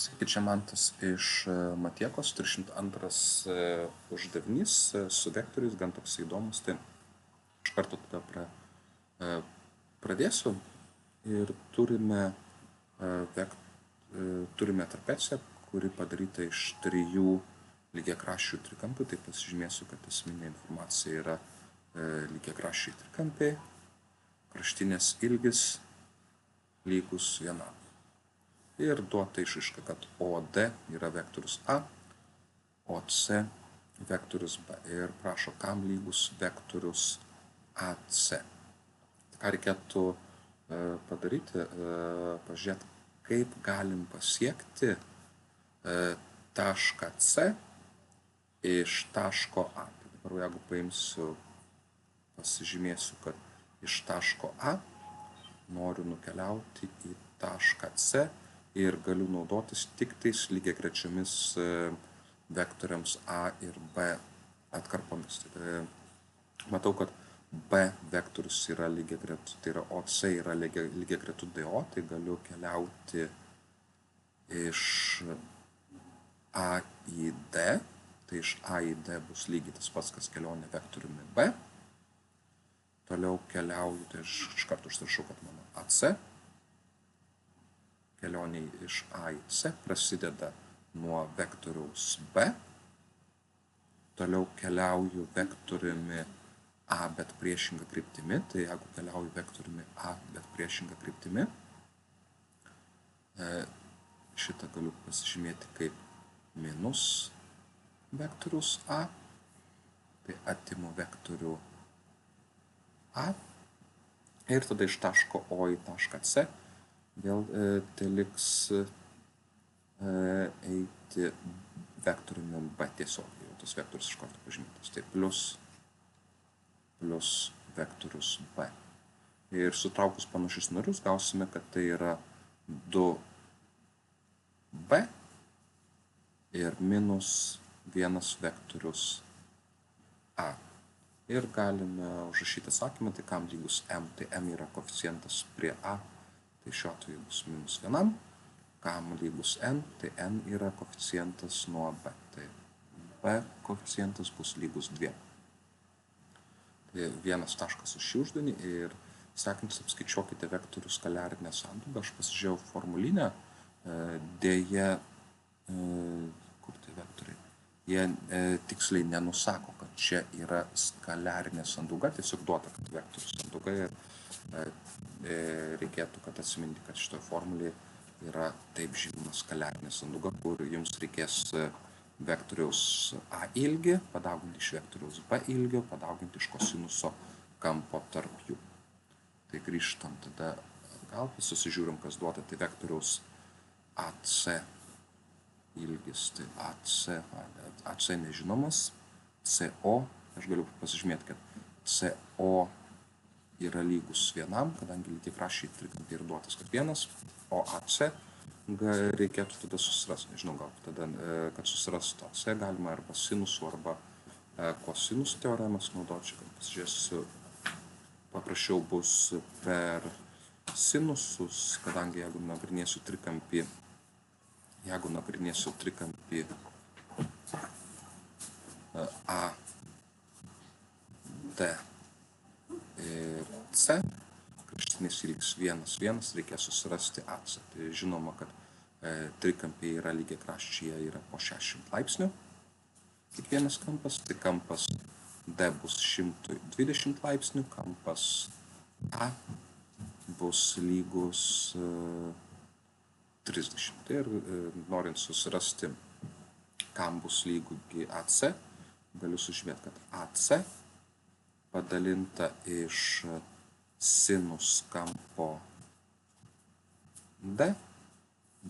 Sveiki, čia Mantas iš Matiekos, 302 uždavinys su vektoriais, gan toks įdomus. Tai iš karto tada pradėsiu ir turime trapeciją, kuri padaryta iš 3 lygiakraščių trikampių. Tai pasižymėsiu, kad esminė informacija yra lygiakraščiai trikampiai, kraštinės ilgis lygus 1. Ir duota išraiška, kad OD yra vektorius A, OC vektorius B. Ir prašo, kam lygus vektorius AC. Ką reikėtų padaryti, pažiūrėti, kaip galim pasiekti tašką C iš taško A. Tai dabar jeigu pasižymėsiu, kad iš taško A noriu nukeliauti į tašką C ir galiu naudotis tik tais lygiagrečiomis vektoriams A ir B atkarpomis. Matau, kad B vektorius yra lygiagretu, tai yra OC yra lygiagretu DO, tai galiu keliauti iš A į D, tai iš A į D bus lygiai tas pats, kas kelionė vektoriumi B. Toliau keliauju, tai iš karto užsirašau, kad mano AC kelionė iš A į C prasideda nuo vektoriaus B. Toliau keliauju vektoriumi A, bet priešinga kryptimi. Tai jeigu keliauju vektoriumi A, bet priešinga kryptimi, šitą galiu pasižymėti kaip minus vektorius A. Tai atimu vektorių A. Ir tada iš taško O į tašką C vėl teliks eiti vektoriumi B tiesiogiai. Jau tas vektorius iš karto pažymėtas. Tai plus vektorius B. Ir sutraukus panašius narius gausime, kad tai yra 2B ir minus 1 vektorius A. Ir galime užrašyti atsakymą, tai kam lygus M, tai M yra koeficientas prie A, tai šiuo atveju bus minus 1. Kam lygus N, tai N yra koeficientas nuo B, tai B koeficientas bus lygus 2. Tai 1 taškas už šį uždavinį ir sekantis apskaičiuokite vektorių skaliarinę sandaugą. Aš pasižiūrėjau formulinę, dėja, kur tai vektoriai? Jie tiksliai nenusako, kad čia yra skaliarinė sandauga, tiesiog duota, kad vektorių sandauga ir reikėtų, kad atsiminti, kad šitoje formulėje yra taip žymima skaliarinė sandauga, kur jums reikės vektoriaus A ilgį padauginti iš vektoriaus B ilgio, padauginti iš kosinuso kampo tarp jų. Tai grįžtam tada atgal, susižiūrim, kas duota, tai vektoriaus AC ilgis, tai AC nežinomas, CO, aš galiu pasižymėti, kad CO yra lygus 1, kadangi lygiakraščiai trikampiai yra duotas, kad 1, o AC reikėtų tada susirasti, nežinau, gal tada, kad susirastų AC galima arba sinusų, arba kosinusų teoremas naudoti, kad pasižiūrėsiu, paprasčiau bus per sinusus, kadangi jeigu nagrinėsiu trikampį A, D ir C, kraštinis ilgis 1, 1, reikės susirasti AC. Tai žinoma, kad trikampiai yra lygiakraščiai, jie yra po 60 laipsnių. Kiekvienas kampas, tai kampas D bus 120 laipsnių, kampas A bus lygus 30. Ir norint susirasti, kam bus lygi AC, galiu sužymėti, kad AC padalinta iš sinus kampo D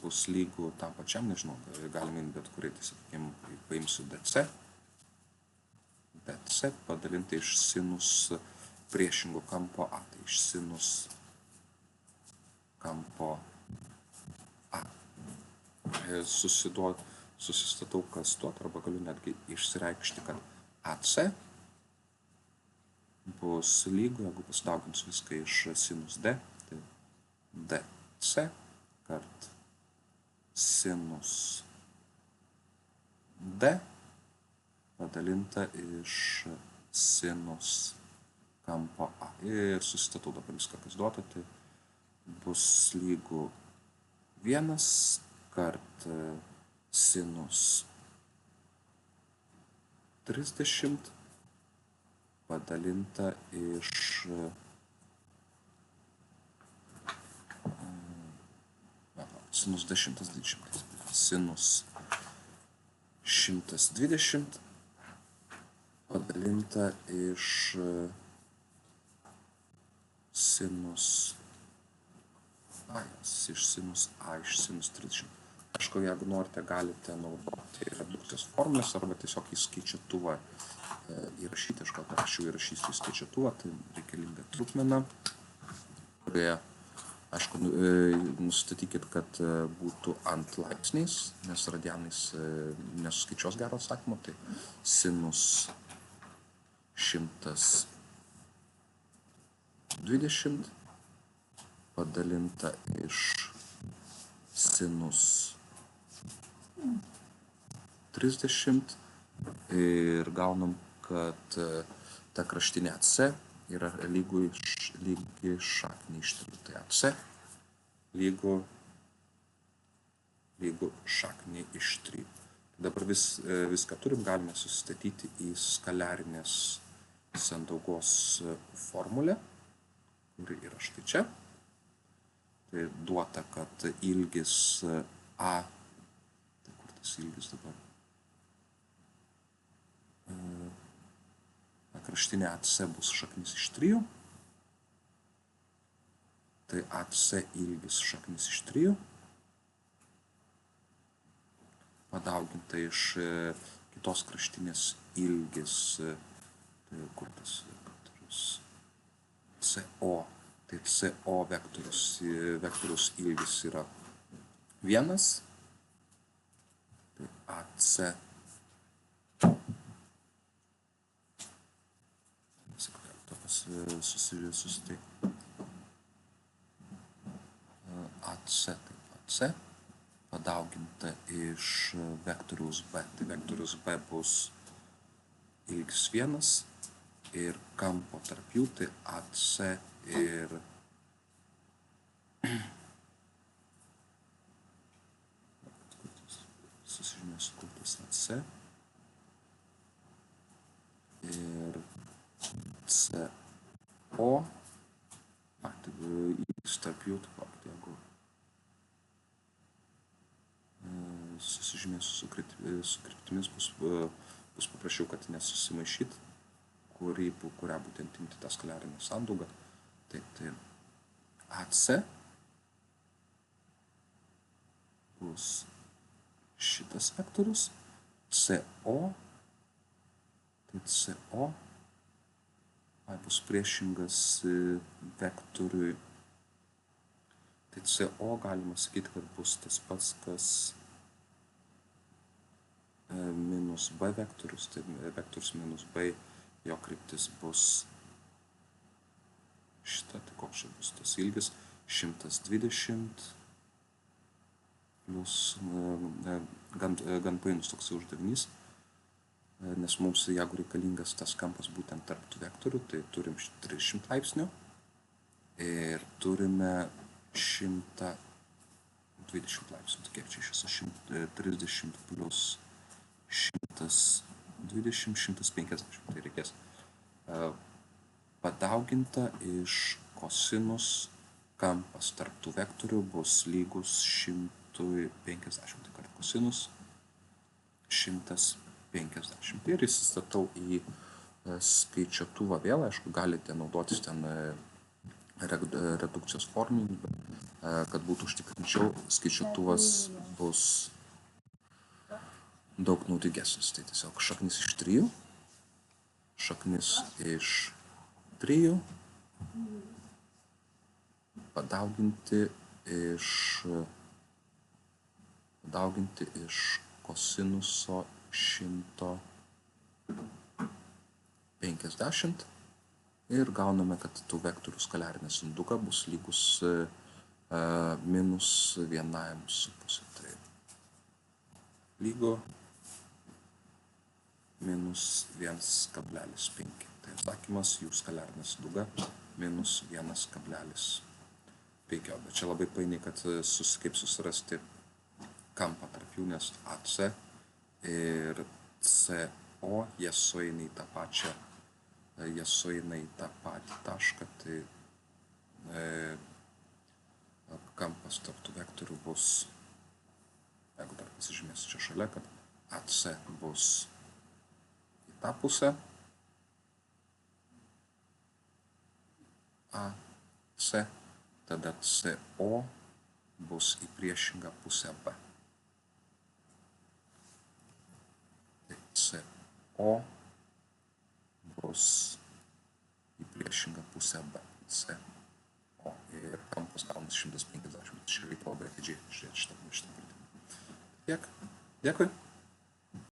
bus lygų tam pačiam, nežinau, galime bet kurį, tai sakykime, paimsiu DC padalinta iš sinus priešingo kampo A, tai iš sinus kampo A. Susistatau, kas duot, arba galiu netgi išsireikšti, kad AC bus lygu, jeigu pasidauginsiu viską iš sinus D, tai DC kart sinus d padalinta iš sinus kampo A. Ir susistatau dabar viską, kas duota, tai bus lygu 1 kart sinus 30 padalinta iš sinus 120. Sinus 120 padalinta iš sinus A iš sinus 30. Aišku, jeigu norite, galite naudoti redukcijos formulės arba tiesiog į skaičiuotuvą įrašyti. Aš gal parašiau įrašysiu į skaičiuotuvą, tai reikalinga trupmena, kurioje, aišku, nustatykit, kad būtų ant laipsniais, nes radianais nesuskaičiuos gero atsakymo, tai sinus 120 padalinta iš sinus 30 ir gaunam, kad ta kraštinė AC yra lygi šakniai iš 3. Tai AC lygu šakniai iš 3. Dabar viską turim, galime susistatyti į skaliarinės sandaugos formulę, kuri yra štai čia. Tai duota, kad ilgis A, tai kur tas ilgis dabar? Kraštinė AC bus šaknis iš 3. Tai AC ilgis šaknis iš 3. Padauginta iš kitos kraštinės ilgis, tai kur tas vektorius? CO. Tai CO vektoriaus ilgis yra 1. Tai AC AC, taip AC padauginta iš vektoriaus B. Tai vektoriaus B bus ilgis 1 ir kampo tarp jų, tai AC ir susižymėsiu, kur tas AC ir CO, tai ilgis tarp jų, taip, jeigu susižymėsiu su kryptimis, bus paprašiau, kad nesusimaišyt, kurią būtent imti tą skaliarinę sandaugą. Tai AC bus šitas vektorius, CO, tai CO bus priešingas vektoriui. Tai CO galima sakyti, kad bus tas pats, kas minus B vektorius, tai vektorius minus B, jo kryptis bus šita, tai koks čia bus tas ilgis, 120 plus, gan painus toksai uždavinys, nes mums, jeigu reikalingas tas kampas būtent tarp tų vektorių, tai turim 300 laipsnių ir turime 120 laipsnių. Tai kiek čia iš viso 130 plus 120, 150. Tai reikės padauginta iš kosinus kampas tarp tų vektorių bus lygus 150. Tai kart kosinus 150. Ir įsistatau į skaičiuotuvą vėl. Aišku, galite naudotis ten redukcijos formulėmis, bet kad būtų užtikrinčiau, skaičiuotuvas bus daug naudingesnis. Tai tiesiog šaknis iš 3, šaknis iš 3 padauginti iš kosinuso 150 ir gauname, kad tų vektorių skaliarinė sanduga bus lygus -1,5. Tai lygu minus 1,5. Tai atsakymas jų skaliarinė duga minus 1,5. Bet čia labai painiai, kad kaip susirasti kampą tarp jų, nes AC ir CO, jie sueina į tą patį tašką, tai kampas tarp tų vektorių bus, jeigu dar pasižymėsiu čia šalia, kad AC bus į tą pusę, AC, tada CO bus į priešingą pusę B. Tai CO bus į priešingą pusę B. CO. Ir kampas gaunas 150. Čia reikia labai atidžiai žiūrėti šitą pratimą. Tiek. Dėkui.